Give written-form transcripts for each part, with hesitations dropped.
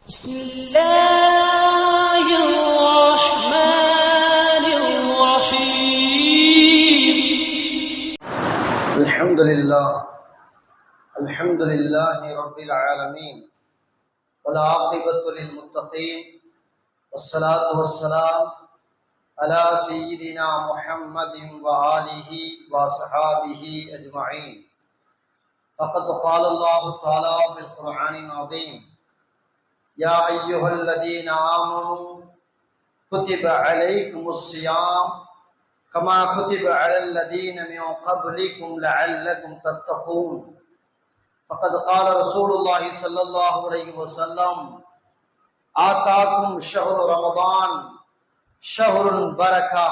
بسم الله الرحمن الرحيم الحمد لله رب العالمين والعاقبة للمتقين والصلاة والسلام على سيدنا محمد وآله وصحابه أجمعين. فقد قال الله تعالى في القرآن العظيم: يا أيها الذين آمنوا كتب عليكم الصيام كما كتب على الذين من قبلكم لعلكم تتقون. فقد قال رسول الله صلى الله عليه وسلم: آتاكم شهر رمضان شهر بركة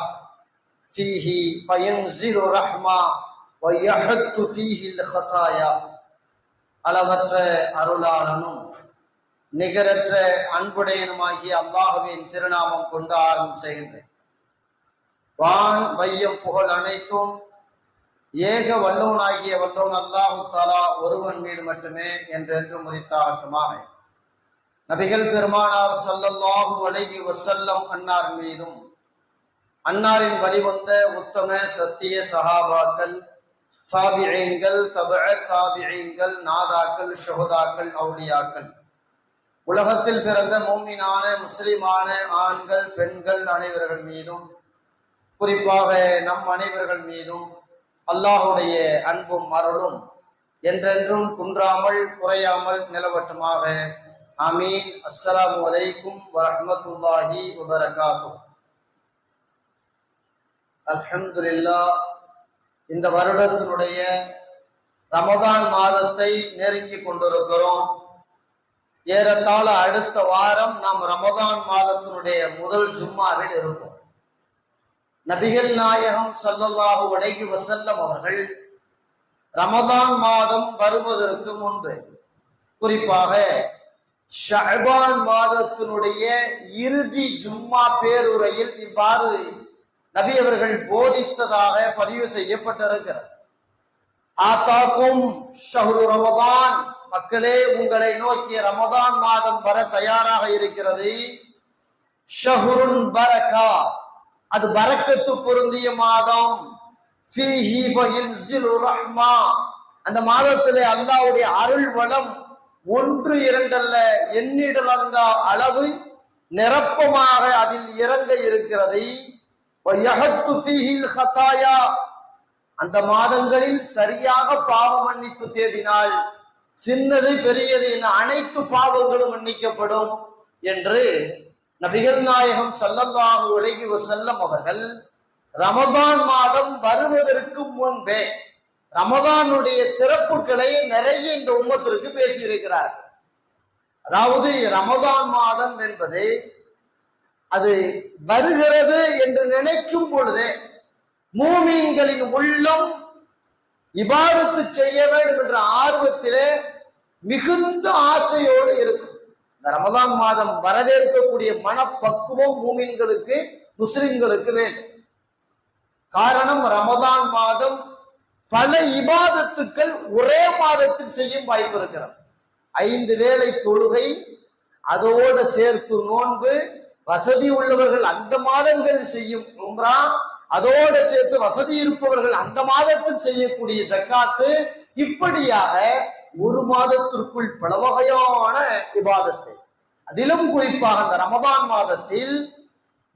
فيه فينزل رحمة ويحط فيه الخطايا. அளவற்ற அருளாளனும் நிகரற்ற அன்புடையனுமாகிய அல்லாஹ்வின் திருநாமம் கொண்டு ஆரம்பம் செய்கின்றேன். வான் வையம் புகழ் அனைத்தும் ஏக வல்லவனாகிய வல்லவன் அல்லாஹு தஆலா ஒருவன் மீது மட்டுமே என்றென்று முறித்தாகட்டுமாக. நபிகள் பெருமானார் ஸல்லல்லாஹு அலைஹி வஸல்லம் அன்னார் மீதும் அன்னாரின் வழிவந்த உத்தம சத்திய சஹாபாக்கள், தாபிஈன்கள், தபஅ தாபிஈன்கள், நாதாக்கள், ஷுஹதாக்கள், அவுலியாக்கள், உலகத்தில் பிறந்த மூமினான முஸ்லிமான ஆண்கள் பெண்கள் அனைவர்கள் மீதும், குறிப்பாக நம் அனைவர்கள் மீதும் அல்லாஹுடைய அன்பும் அருளும் என்றென்றும் குன்றாமல் குறையாமல் நிலவட்டுமாக. ஆமீன். அஸ்ஸலாமு அலைக்கும் வரஹ்மத்துல்லாஹி வபரகாத்துஹு. அல்ஹம்துலில்லாஹ், இந்த வருடத்தினுடைய ரமதான் மாதத்தை நெருங்கி கொண்டிருக்கிறோம். ஏறத்தாழ அடுத்த வாரம் நாம் ரமதான் மாதத்தினுடைய முதல் ஜும்மாவில் இருப்போம். நபிகள் நாயகம் ஸல்லல்லாஹு அலைஹி வஸல்லம் அவர்கள் ரமதான் மாதம் வருவதற்கு முன்பு, குறிப்பாக ஷஅபான் மாதத்தினுடைய இறுதி ஜும்மா பேருரையில் இவ்வாறு நபி அவர்கள் போதித்ததாக பதிவு செய்யப்பட்டிருக்கிறது: ஆதாக்கும் ஷஹ்ரு ரமதான், மக்களே உங்களை நோக்கிய ரமதான் மாதம் வர தயாராக இருக்கிறது. ஷஹ்ருன் பரக்கா, அது பரக்கத்து பொருந்திய மாதம். ஃபீஹி வயன்ஸிலு ரஹ்மா, அந்த மாதத்திலே அல்லாஹ்வுடைய அருள் வளம் ஒன்று இரண்டல்ல எண்ணிடலங்கா அளவு நிரப்பமாக அதில் இறங்க இருக்கிறது. வயஹத்து ஃபீஹில் ஹதாயா, அந்த மாதங்களில் சரியாக பாவ மன்னிப்பு தேடினால் சின்னது பெரியது என அனைத்து பாவங்களும் மன்னிக்கப்படும் என்று நபிகள் நாயகம் ஸல்லல்லாஹு அலைஹி வஸல்லம் அவர்கள் ரமதான் மாதம் வருவதற்கு முன்பே ரமதானுடைய சிறப்புகளை நிறைய இந்த உம்மத்திற்கு பேசியிருக்கிறார். அதாவது ரமதான் மாதம் என்பது அது வருகிறது என்று நினைக்கும் பொழுதே மூமீன்களின் உள்ளம் இபாதத்து செய்ய வேண்டும் என்ற ஆர்வத்திலே மிகுந்த ஆசையோடு இருக்கும். இந்த ரமதான் மாதம் வரவேற்கக்கூடிய மனப்பக்குவம் மூமீன்களுக்கு, முஸ்லிம்களுக்கு வேண்டும். காரணம், ரமதான் மாதம் பல இபாதத்துக்கள் ஒரே மாதத்தில் செய்யும் வாய்ப்பு இருக்கிறது. 5 வேளை தொழுகை, அதோடு சேர்த்து நோன்பு, வசதி உள்ளவர்கள் அந்த மாதங்கள் செய்யும் உம்ரா, அதோடு சேர்த்து வசதி இருப்பவர்கள் அந்த மாதத்தில் செய்யக்கூடிய ஜக்காத்து, இப்படியாக ஒரு மாதத்திற்குள் பல வகையான இபாதத்தை, அதிலும் குறிப்பாக அந்த ரமதான் மாதத்தில்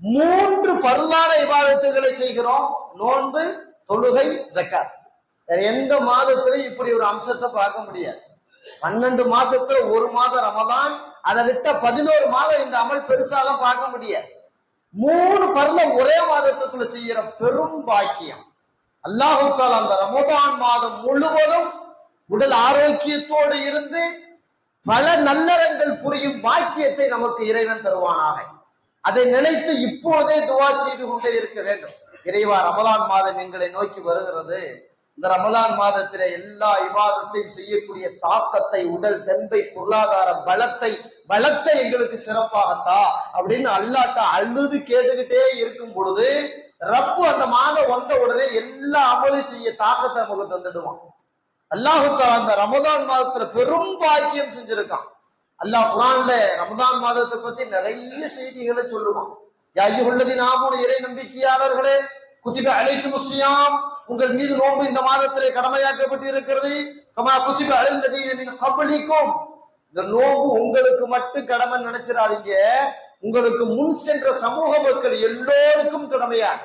3 ஃபர்லான இபாதத்துகளை செய்கிறோம்: நோன்பு, தொழுகை, ஜக்காத். வேற எந்த மாதத்திலும் இப்படி ஒரு அம்சத்தை பார்க்க முடியாது. 12 மாசத்துல ஒரு மாதம் ரமதான், அதை விட்ட 11 மாதம் இந்த அமல் பெருசாலாம் பார்க்க முடியாது. 3 ஃபர்ல ஒரே மாதத்துக்குள்ள செய்யற பெரும் பாக்கியம். அல்லாஹ் தஆலா அந்த ரமதான் மாதம் முழுவதும் உடல் ஆரோக்கியத்தோடு இருந்து பல நல்லறங்கள் புரியும் பாக்கியத்தை நமக்கு இறைவன் தருவானாக. அதை நினைத்து இப்போதே துஆ செய்து கொண்டே இருக்க வேண்டும். இறைவா, ரமதான் மாதம் எங்களை நோக்கி வருகிறது. இந்த ரமலான் மாதத்திலே எல்லா இபாதத்தையும் செய்யக்கூடிய தாக்கத்தை, உடல் தெம்பை, பொருளாதார பலத்தை எங்களுக்கு சிறப்பாகத்தா அப்படின்னு அல்லாஹ்ட்ட அழுது கேட்டுக்கிட்டே இருக்கும் பொழுது ரப்பு அந்த மாதம் வந்த உடனே எல்லா அமலும் செய்ய தாக்கத்தை நமக்கு தந்துடுவான். அல்லாஹ் தஆலா அந்த ரமலான் மாதத்துல பெரும் பாக்கியம் செஞ்சிருக்கான். அல்லாஹ் குர்ஆன்ல ரமதான் மாதத்தை பத்தி நிறைய செய்திகளை சொல்லுவான். யா அய்யுஹல்லதீன ஆமனூ, இறை நம்பிக்கையாளர்களே, குதிப அலைக்குமுஸ் ஸியாம், உங்கள் மீது நோன்பு இந்த மாதத்திலே கடமையாக்கப்பட்டு இருக்கிறது. கமா குதிப அலல்லதீன மின் கப்லிக்கும், இந்த நோன்பு உங்களுக்கு மட்டும் கடமை நினைச்சிடாதீங்க, உங்களுக்கு முன் சென்ற சமூக மக்கள் எல்லோருக்கும் கடமையாக.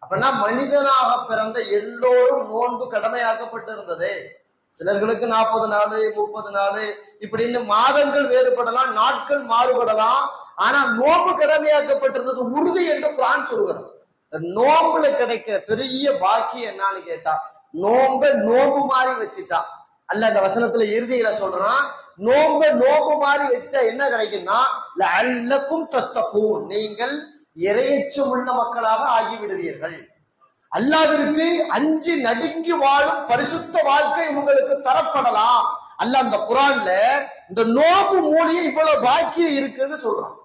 அப்படின்னா மனிதனாக பிறந்த எல்லோரும் நோன்பு கடமையாக்கப்பட்டு இருந்தது. சிலர்களுக்கு 40 நாள் 30 நாள் இப்படின்னு மாதங்கள் வேறுபடலாம், நாட்கள் மாறுபடலாம். ஆனா நோன்பு கடமையாக்கப்பட்டிருந்தது உறுதி என்று குர்ஆன் சொல்கிறது. நோம்புல கிடைக்கிற பெரிய பாக்கியம் என்னன்னு கேட்டா, நோம்பு மாதிரி வச்சுட்டா அல்ல, அந்த வசனத்துல இறுதியில சொல்றான், நோம்பு மாதிரி வச்சுட்டா என்ன கிடைக்கும்னா, லஅல்லக்கும் தத்தகூன், நீங்கள் இறையச்சம் உள்ள மக்களாக ஆகிவிடுவீர்கள். அல்லாஹ்விற்கு அஞ்சி நடுங்கி வாழும் பரிசுத்த வாழ்க்கை உங்களுக்கு தரப்படலாம். அல்லாஹ் அந்த குர்ஆன்ல இந்த நோம்பு மூலியம் இவ்வளவு பாக்கியம் இருக்குன்னு சொல்றான்.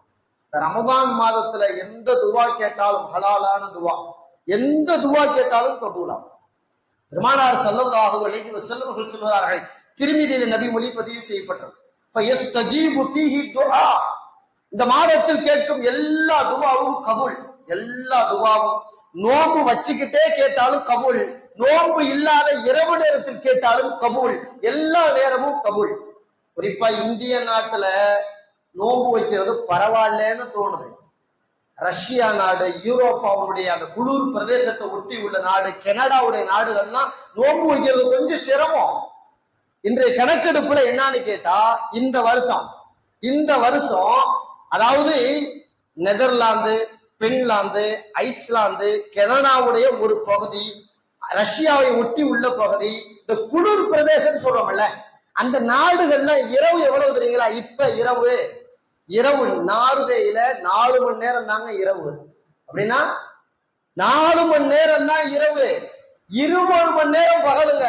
ரமதான் மாதத்துல எந்த துவா கேட்டாலும் ஹலாலான துவா, எந்த துவா கேட்டாலும் கபூலாம். பெருமானார் ஸல்லல்லாஹு அலைஹி வஸல்லம் அவர்கள் சொல்கிறார்கள், திர்மிதியில நபி மொழி பதிவு செய்யப்பட்டது, ஃபயஸ்தஜீபு ஃபீஹி துஆ, இந்த மாதத்தில் கேட்கும் எல்லா துவாவும் கபூல். எல்லா துவாவும் நோன்பு வச்சுக்கிட்டே கேட்டாலும் கபூல், நோன்பு இல்லாத இரவு நேரத்தில் கேட்டாலும் கபூல், எல்லா நேரமும் கபூல். குறிப்பா இந்திய நாட்டுல நோன்பு வைக்கிறது பரவாயில்லன்னு தோணுது. ரஷ்யா நாடு, யூரோப்பாவுடைய அந்த குளிர் பிரதேசத்தை ஒட்டி உள்ள நாடு, கனடாவுடைய நாடுகள்லாம் நோன்பு வைக்கிறது கொஞ்சம் சிரமம். இன்றைய கணக்கெடுப்புல என்னன்னு கேட்டா, இந்த வருஷம் அதாவது நெதர்லாந்து, பின்லாந்து, ஐஸ்லாந்து, கனடாவுடைய ஒரு பகுதி, ரஷ்யாவை ஒட்டி உள்ள பகுதி, இந்த குளிர் பிரதேசம் சொல்றோம்ல, அந்த நாடுகள்ல இரவு எவ்வளவு தெரியுங்களா? இப்ப இரவு நார்வேயில 4 மணி நேரம் தாங்க இரவு. அப்படின்னா 4 மணி நேரம் தான் இரவு, 20 மணி நேரம் பகலுங்க.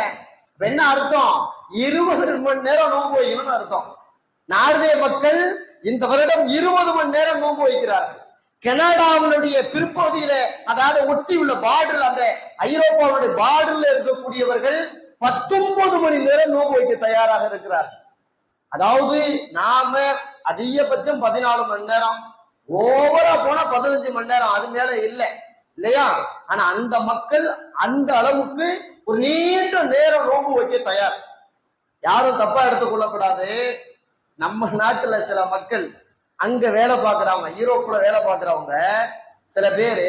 என்ன அர்த்தம்? 20 மணி நேரம் நோன்பு வைக்கணும்னு அர்த்தம். நார்வே மக்கள் இந்த வருடம் 20 மணி நேரம் நோன்பு வைக்கிறார்கள். கனடாவினுடைய பிற்பகுதியில, அதாவது ஒட்டி உள்ள பார்டர், அந்த ஐரோப்பாவுடைய பார்டர்ல இருக்கக்கூடியவர்கள் 19 மணி நேரம் நோன்பு வைக்க தயாராக இருக்கிறார்கள். அதாவது நாம அதிகபட்சம் 14 மணி நேரம், ஓவரா போனா 15 மணி நேரம், அது மேல இல்லையா? ஆனா அந்த மக்கள் அந்த அளவுக்கு ஒரு நீண்ட நேரம் நோன்பு வைக்க தயார். யாரும் தப்பா எடுத்துக் கொள்ளக்கூடாது. நம்ம நாட்டுல சில மக்கள் அங்க வேலை பார்க்கிறவங்க, யூரோப்ல வேலை பார்க்கிறவங்க சில பேரு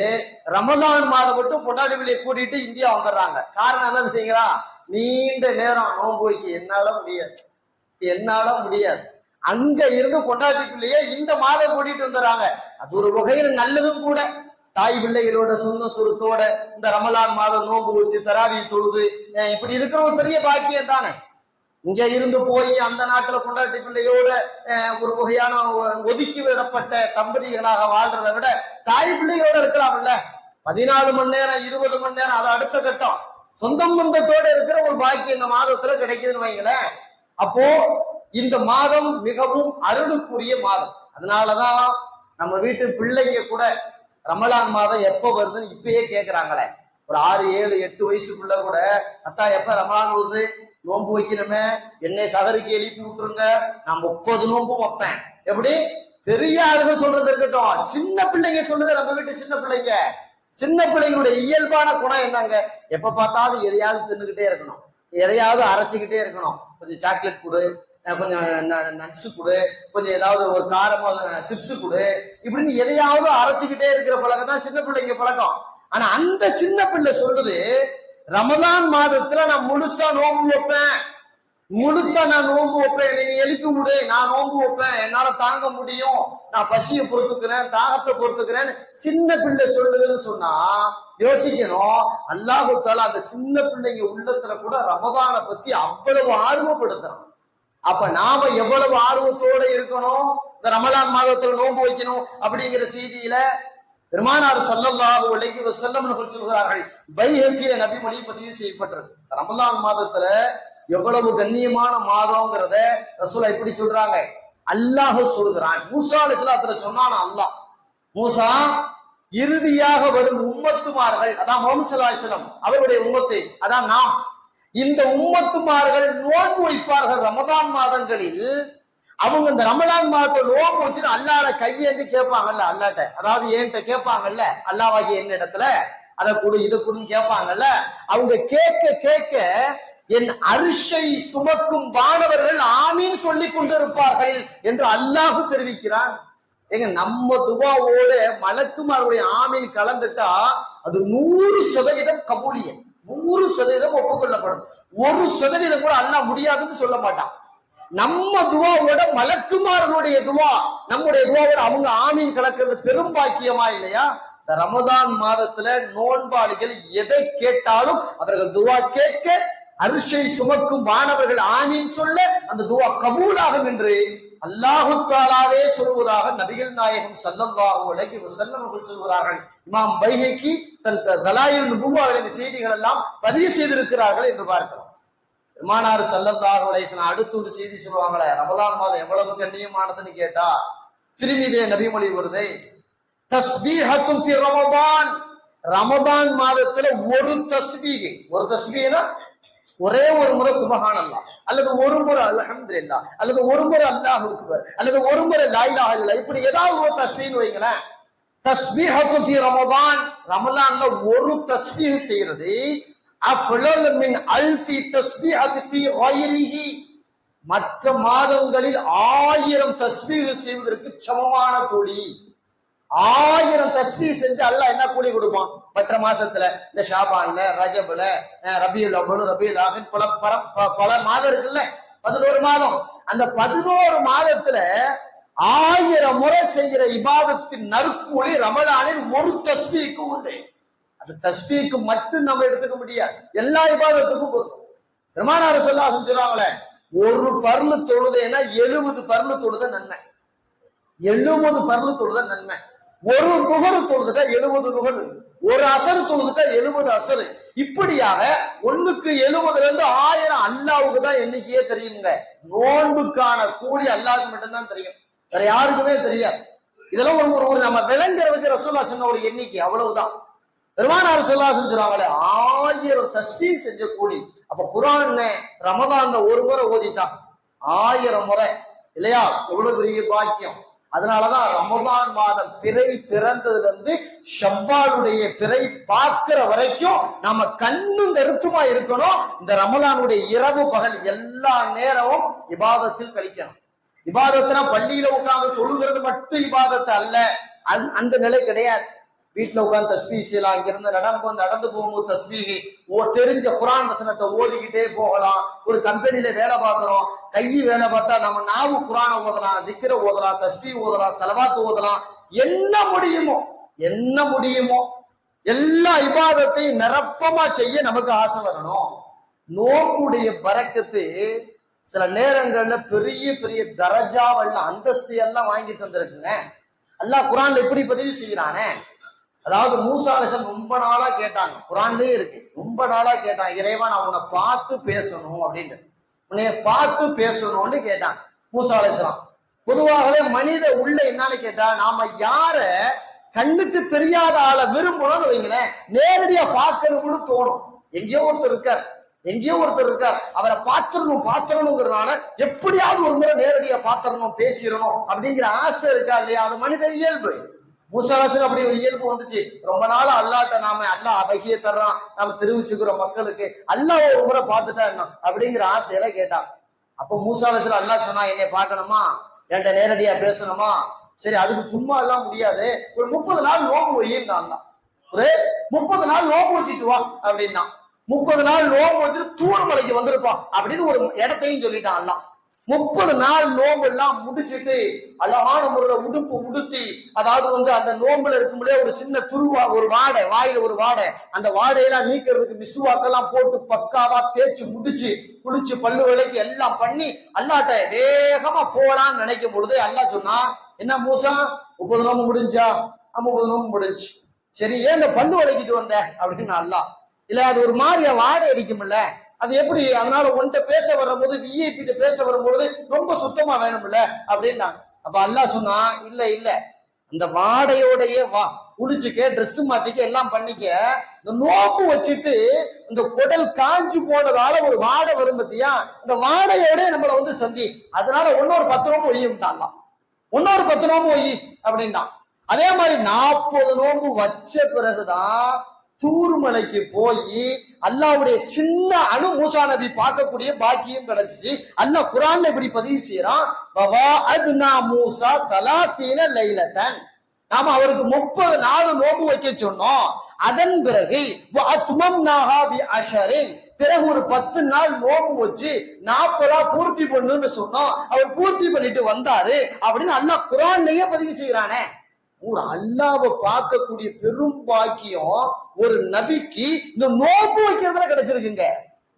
ரமலான் மாதம் மட்டும் பொண்டாட்டி பிள்ளையை கூட்டிட்டு இந்தியா வந்துடுறாங்க. காரணம் என்ன தெரியுங்களா? நீண்ட நேரம் நோன்பு வைக்க என்னால முடியாது. அங்க இருந்து பொண்டாட்டி பிள்ளைய இந்த மாதம் கூட்டிட்டு வந்துடுறாங்க. அது ஒரு வகையில நல்லதும் கூட. தாய் பிள்ளைகளோட சொந்த சுருத்தோட இந்த ரமலான் மாதம் நோன்பு வச்சு தராவி தொழுது இப்படி இருக்கிற ஒரு பெரிய பாக்கியம் தானே. இங்க இருந்து போய் அந்த நாட்டுல பொண்டாட்டி பிள்ளையோட ஒரு வகையான ஒதுக்கி விடப்பட்ட தம்பதிகளாக வாழ்றதை விட தாய் பிள்ளையோட இருக்கலாம்ல. 14 மணி நேரம் 20 மணி நேரம், அது அடுத்த கட்டம். சொந்தம் பந்தத்தோட இருக்கிற ஒரு பாக்கியம் இந்த மாதத்துல கிடைக்குதுன்னு வைங்களேன். அப்போ இந்த மாதம் மிகவும் அருளுக்குரிய மாதம். அதனாலதான் நம்ம வீட்டு பிள்ளைங்க கூட ரமலான் மாதம் எப்ப வருதுன்னு இப்பயே கேக்குறாங்களே. ஒரு 6, 7, 8 வயசுக்குள்ள கூட, அத்தா எப்ப ரமலான் வருது, நோன்பு வைக்கணுமே, என்னை சகருக்கு எழுப்பி விட்டுருங்க, நான் 30 நோன்பும் வைப்பேன். எப்படி? பெரிய ஆளுங்க சொல்றது இருக்கட்டும், சின்ன பிள்ளைங்க சொல்றது, நம்ம வீட்டு சின்ன பிள்ளைங்களுடைய இயல்பான குணம் என்னங்க? எப்ப பார்த்தாலும் எதையாவது தின்னுகிட்டே இருக்கணும், எதையாவது அரைச்சிக்கிட்டே இருக்கணும். கொஞ்சம் சாக்லேட் கொடு, கொஞ்சம் நட்ஸ் கொடு, கொஞ்சம் ஏதாவது ஒரு காரமா சிப்ஸ் கொடு, இப்படின்னு எதையாவது அரைச்சிக்கிட்டே இருக்கிற பழக்கம் தான் சின்ன பிள்ளைங்க பழக்கம். ஆனா அந்த சின்ன பிள்ளை சொல்றது, ரமலான் மாதத்துல நான் முழுசா நோன்பு வைப்பேன், என்னை எழுப்பி விடு, நான் நோன்பு வைப்பேன், என்னால தாங்க முடியும், நான் பசியை பொறுத்துக்கிறேன், தாகத்தை பொறுத்துக்கிறேன் சின்ன பிள்ளை சொல்லுதுன்னு சொன்னா யோசிக்கணும். அல்லாஹ் தஆலா அந்த சின்ன பிள்ளைங்க உள்ளத்துல கூட ரமதானை பத்தி அவ்வளவு ஆர்வப்படுத்துறான். அப்ப நாம எவ்வளவு ஆர்வத்தோட இருக்கணும், இந்த ரமலான் மாதத்துல நோன்பு வைக்கணும் அப்படிங்கிற செய்தியில பெருமானார் ஸல்லல்லாஹு அலைஹி வஸல்லம் அவர்கள் சொல்கிறார்கள். பைஹக்கியில நபி மொழி பதிவு செய்யப்பட்டிருக்கு. ரமலான் மாதத்துல எவ்வளவு கண்ணியமான மாதம்ங்கிறத ரசூலா இப்படி சொல்றாங்க. அல்லாஹ் சொல்கிறான், மூசா அலைஹிஸ்ஸலாத்துல சொன்னான் அல்லாஹ், மூசா, இறுதியாக வரும் உம்மத்துமார்கள், அதான் முஹம்மது ஸல்லல்லாஹு அலைஹி வஸல்லம் அவருடைய உம்மத்தை, அதான் நாம், இந்த உம்மத்துமார்கள் நோன்பு வைப்பார்கள் ரமதான் மாதங்களில். அவங்க இந்த ரமலான் மாதத்தை நோம்பு வச்சுட்டு அல்லாஹ்ட கையேந்தி கேட்பாங்கல்ல அல்லாட்ட, அதாவது என்கிட்ட கேட்பாங்கல்ல அல்லாஹ்வாகி என்ன இடத்துல அதை கொடு இதை கொடுன்னு கேட்பாங்கல்ல. அவங்க கேட்க கேட்க என் அரிசை சுமக்கும் வானவர்கள் ஆமீன் சொல்லிக் கொண்டிருப்பார்கள் என்று அல்லாஹ் தெரிவிக்கிறான். ஏங்க நம்ம துவாவோட மலக்குமாருடைய ஆமீன் கலந்துட்டா அது 100% கபூலியம், 100% ஒப்புக்கொள்ளப்படும். 1% கூட அல்லாஹ் முடியாதுன்னு சொல்ல மாட்டான். நம்ம துவாவோட மலக்குமார்களுடைய துவா நம்முடைய துவாவோட அவங்க ஆமீன் கலக்கிறது பெரும் பாக்கியமா இல்லையா? இந்த ரமதான் மாதத்துல நோன்பாளிகள் எதை கேட்டாலும் அவர்கள் துவா கேட்க அரிசை சுமக்கும் வானவர்கள் ஆமீன் சொல்ல அந்த துவா கபூலாகும் என்று அல்லாஹு தாலாவே சொல்வதாக நபிகள் நாயகம் ஸல்லல்லாஹு அலைஹி வஸல்லம் அவர்கள் சொல்கிறார்கள். இமாம் பைஹகி தன் தலாயில் நுபுவாவின் செய்திகள் எல்லாம் பதிவு செய்திருக்கிறார்கள் என்று பார்க்கிறோம். பெருமானார் ஸல்லல்லாஹு அலைஹி வஸல்லம் அடுத்து ஒரு செய்தி சொல்லுவாங்களே, ரமலான் மாதம் எவ்வளவு கண்ணியமானதுன்னு கேட்டா திருமிதியிலே நபி மொழி வருது, தஸ்பீஹத்துன் ஃபி ரமதான், ரமதான் மாதத்துல ஒரு தஸ்பீஹ், ஒரு தஸ்பீஹ்னா ஒரே ஒரு முறை சுபஹானல்லாஹ் அல்லது ஒரு முறை அல்ஹம்துலில்லாஹ் அல்லது ஒரு முறை அல்லாஹு அக்பர் அல்லது ஒரு முறை லா இலாஹ இல்லல்லாஹ், இப்படி ஏதாவது ஒரு தஸ்பீஹ் வைங்களேன். தஸ்பீஹத்து ஃபி ரமதான், ரமலான்ல ஒரு தஸ்பீஹ் செய்யறது அஃலல் மின் அல்ஃபி தஸ்பீஹத்தி ஃபி கைரிஹி, மற்ற மாதங்களில் 1000 தஸ்பீஹ் செய்வதற்கு சமமான கூலி. 1000 தஸ்பீஹ் செஞ்சு அல்லாஹ் என்ன கூலி கொடுப்பான்? மற்ற மாசத்துல இந்த ஷாபான்ல, ரஜபுல, ரபியுல் அவ்வல், ரபியுல் ஆகிர், பல மாதம் இருக்குல்ல, 11 மாதம். அந்த 11 மாதத்துல 1000 முறை செய்கிற இபாதத்தின் நற்கூலி ரமலானில் ஒரு தஸ்பீஹ்க்கு உண்டு. அது தஸ்பீஹ்க்கு மட்டும் நம்ம எடுத்துக்க முடியாது, எல்லா இபாதத்துக்கும் பொருந்தும். பெருமானார் ஸல்லல்லாஹு அலைஹி வஸல்லம் சொல்றாங்களே, ஒரு ஃபர்லு தொழுதேன்னா 70 ஃபர்லு தொழுத நன்மை, 70 ஃபர்லு தொழுத நன்மை. ஒரு நுகரு தொழுதுட்டா 70 நுகரு, ஒரு அசரு தொழுதுட்டா 70 அசரு. இப்படியாக 1க்கு 70ல இருந்து 1000 அல்லாஹ்வுக்கு தான் எண்ணிக்கையே தெரியுங்க. நோன்புக்கான கூலி அல்லாஹ்வுக்கு மட்டும்தான் தெரியும், வேற யாருக்குமே தெரியாது. இதெல்லாம் ஒரு நம்ம விளங்குறதுக்கு ரசூலுல்லாஹ் சொன்ன ஒரு எண்ணிக்கை, அவ்வளவுதான். பெருமானார் ஸல்லல்லாஹு அலைஹி வஸல்லம் சொல்றாங்களே 1000 தஸ்பீஹ் செஞ்ச கூலி. அப்ப குர்ஆன்ல ரமலான்ல ஒரு முறை ஓதிட்டான் 1000 முறை இல்லையா? எவ்வளவு பெரிய பாக்கியம். அதனாலதான் ரமலான் மாதம் பிறை பிறந்ததுல இருந்து ஷவ்வாலுடைய பிறை பார்க்கிற வரைக்கும் நாம கண்ணும் கருத்துமா இருக்கணும். இந்த ரமலானுடைய இரவு பகல் எல்லா நேரமும் இபாதத்தில் கழிக்கணும். இபாதத்துனா பள்ளியில உட்கார்ந்து தொழுகிறது மட்டும் இபாதத்து அல்ல, அந்த நிலை கிடையாது. வீட்டுல உட்கார்ந்து தஸ்பீஹ் செய்யலாம், இங்கிருந்து நடந்து போகும்போது தஸ்பீஹ், தெரிஞ்ச குர்ஆன் வசனத்தை ஓதிக்கிட்டே போகலாம். ஒரு கம்பெனில வேலை பார்க்கிறோம், கையை வேலை பார்த்தா நம்ம நாவு குர்ஆனை ஓதலாம், திக்ர ஓதலாம், தஸ்பீஹ் ஓதலாம், ஸலவாத் ஓதலாம். என்ன முடியுமோ எல்லா இபாதத்தையும் நிரப்பமா செய்ய நமக்கு ஆசை வரணும். நோம்புடைய பரக்கத்து சில நேரங்கள்ல பெரிய பெரிய தரஜாவல்ல அந்தஸ்து எல்லாம் வாங்கி தந்திருக்குங்க. அல்லாஹ் குர்ஆன்ல எப்படி பதிவு செய்யறானே, அதாவது மூசா அலைஹிஸ்ஸலாம் ரொம்ப நாளா கேட்டாங்க, குர்ஆன்லயே இருக்கு, ரொம்ப நாளா கேட்டாங்க, இறைவா நான் உன்னை பார்த்து பேசணும் அப்படின்ட்டு, உன்னைய பார்த்து பேசணும்னு கேட்டாங்க மூசா அலைஹிஸ்ஸலாம். பொதுவாகவே மனித உள்ள என்னன்னு கேட்டா, நாம யார கண்ணுக்கு தெரியாத ஆளை விரும்பணும்னு வைங்களேன், நேரடியா பார்க்கணும்னு தோணும். எங்கேயோ ஒருத்தர் இருக்கார், அவரை பாத்திரணுங்கிறதுனால எப்படியாவது ஒரு முறை நேரடியா பாத்திரணும், பேசிடணும் அப்படிங்கிற ஆசை இருக்கா இல்லையா? அது மனித இயல்பு. மூசா அலைஹிஸ்ஸலாம் அப்படி ஒரு இயல்பு வந்துச்சு. ரொம்ப நாள் அல்லாஹ்ட்ட அல்லாஹ் அபகிய தர்றான், நாம தெரிவிச்சுக்கிற மக்களுக்கு அல்லாஹ் ஒரு முறை பார்த்துட்டா என்ன அப்படிங்கிற ஆசையில கேட்டாங்க. அப்ப மூசா அலைஹிஸ்ஸலாம் அல்லாஹ் சொன்னா, என்னை பார்க்கணுமா, என்கிட்ட நேரடியா பேசணுமா, சரி அதுக்கு சும்மா எல்லாம் முடியாது, ஒரு 30 நாள் நோம்பு வையிருந்தான். ஒரு 30 நாள் நோம்பு வச்சுட்டு வா அப்படின்னா, 30 நாள் நோம்பு வச்சுட்டு தூர் மலைக்கு வந்திருப்பான் அப்படின்னு ஒரு இடத்தையும் சொல்லிட்டான் அல்லாஹ். 30 நாள் நோம்பு எல்லாம் முடிச்சுட்டு அழகான முறையில உடுப்பு உடுத்தி, அதாவது அந்த நோம்புல இருக்கும்போதே ஒரு சின்ன துருவா, ஒரு வாடை, வாயில ஒரு வாடை, அந்த வாடையெல்லாம் நீக்கிறதுக்கு மிஸ்வாக்கெல்லாம் போட்டு பக்காவா தேய்ச்சு முடிச்சு குளிச்சு பல்லு விலைக்கு எல்லாம் பண்ணி அல்லாட்ட வேகமா போலான்னு நினைக்கும் பொழுது அல்லாஹ் சொன்னா, என்ன மூசா 30 நோம்பு முடிஞ்சா? 30 நோம்பு முடிஞ்சு. சரி, ஏன் இந்த பல்லு விளக்கிட்டு வந்த அப்படின்னு அல்லாஹ், இல்ல அது ஒரு மாதிரியா வாடை அடிக்கும்ல, அது எப்படி, அதனால உன்கிட்ட பேச வரும்போது, விஐபி பேச வரும்போது ரொம்ப சுத்தமா வேணும்ல அப்படின்னாங்க. அப்ப அல்லாஹ் சொன்னா, இல்ல அந்த வாடையோடையே வா, குளிச்சுக்க, ட்ரெஸ் மாத்திக்க, எல்லாம் பண்ணிக்க. இந்த நோம்பு வச்சுட்டு இந்த குடல் காஞ்சு போனதால ஒரு வாடை வரும் பத்தியா, இந்த வாடையோட நம்மள வந்து சந்தி. அதனால இன்னொரு 10 நோம்பு ஒய்யிட்டான்லாம், இன்னொரு 10 நோம்பு ஒய்யி அப்படின்ட்டான். அதே மாதிரி 40 நோம்பு வச்ச பிறகுதான் தூர்மலைக்கு போய் அல்லாவுடைய சின்ன அணு மூசா நபி பார்க்கக்கூடிய பாக்கியம் கிடைச்சிச்சு. அல்லாஹ் குர்ஆன்ல இப்படி பதிவு செய்யறான், மூசா 30 லைலத்தன். நாம அவருக்கு 30 நாள் நோம்பு வைக்க சொன்னோம். அதன் பிறகு பிறகு ஒரு 10 நாள் நோம்பு வச்சு 40 பூர்த்தி பண்ணுன்னு சொன்னோம். அவர் பூர்த்தி பண்ணிட்டு வந்தாரு அப்படின்னு அல்லாஹ் குர்ஆன்லயே பதிவு செய்யறானே. ஒரு அல்லாஹ்வை பார்க்கக்கூடிய பெரும் பாக்கியம் ஒரு நபிக்கு இந்த நோம்பு வைக்கிறதுல கிடைச்சிருக்குங்க.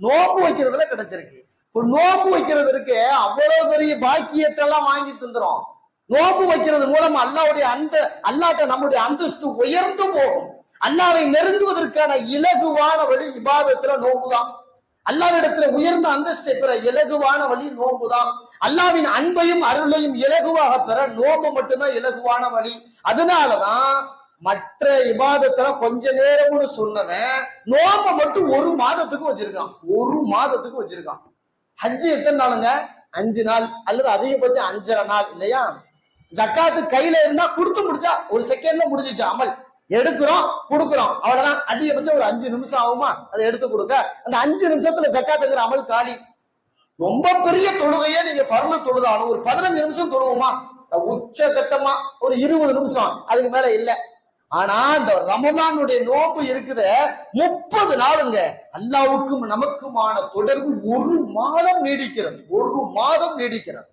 நோம்பு வைக்கிறதுல கிடைச்சிருக்கு. இப்ப நோம்பு வைக்கிறது இருக்கு, அவ்வளவு பெரிய பாக்கியத்தை எல்லாம் வாங்கி தந்துரும். நோம்பு வைக்கிறது மூலம் அல்லாஹ்வுடைய அல்லாஹ்ட்ட நம்முடைய அந்தஸ்து உயர்ந்து போகும். அல்லாஹ்வை நெருங்குவதற்கான இலகுவான வழி இபாதத்துல நோம்புதான். அல்லாஹ்விடத்துல உயர்ந்த அந்தஸ்தை பெற இலகுவான வழி நோம்புதான். அல்லாஹ்வின் அன்பையும் அருளையும் இலகுவாக பெற நோம்பு மட்டும்தான் இலகுவான வழி. அதனாலதான் மற்ற இபாதத்துல கொஞ்ச நேரம்னு சொன்னவன் நோம்ப மட்டும் 1 மாதத்துக்கு வச்சிருக்கான். 1 மாதத்துக்கு வச்சிருக்கான். ஹஜ்ஜி எத்தனை நாளுங்க? 5 நாள் அல்லது அதிகபட்சம் 5.5 நாள் இல்லையா? ஜக்காத்து கையில இருந்தா கொடுத்து முடிச்சா ஒரு செகண்ட்ல முடிஞ்சிச்சு அமல். எடுக்கிறோம், கொடுக்கிறோம், அவ்வளவுதான். அதிகபட்சம் ஒரு 5 நிமிஷம் ஆகுமா அதை எடுத்து கொடுக்க? அந்த 5 நிமிஷத்துல ஜக்காத்துங்கிற அமல் காலி. ரொம்ப பெரிய தொழுகையே நீங்க பரல தொழுதாலும் ஒரு 15 நிமிஷம் தொழுவோமா? உச்ச கட்டமா ஒரு 20 நிமிஷம், அதுக்கு மேல இல்ல. ஆனா இந்த ரமதானுடைய நோன்பு இருக்குத 30 நாளுங்க. அல்லாஹ்வுக்கும் நமக்குமான தொடர்பு 1 மாதம் நீடிக்கிறது. 1 மாதம் நீடிக்கிறது.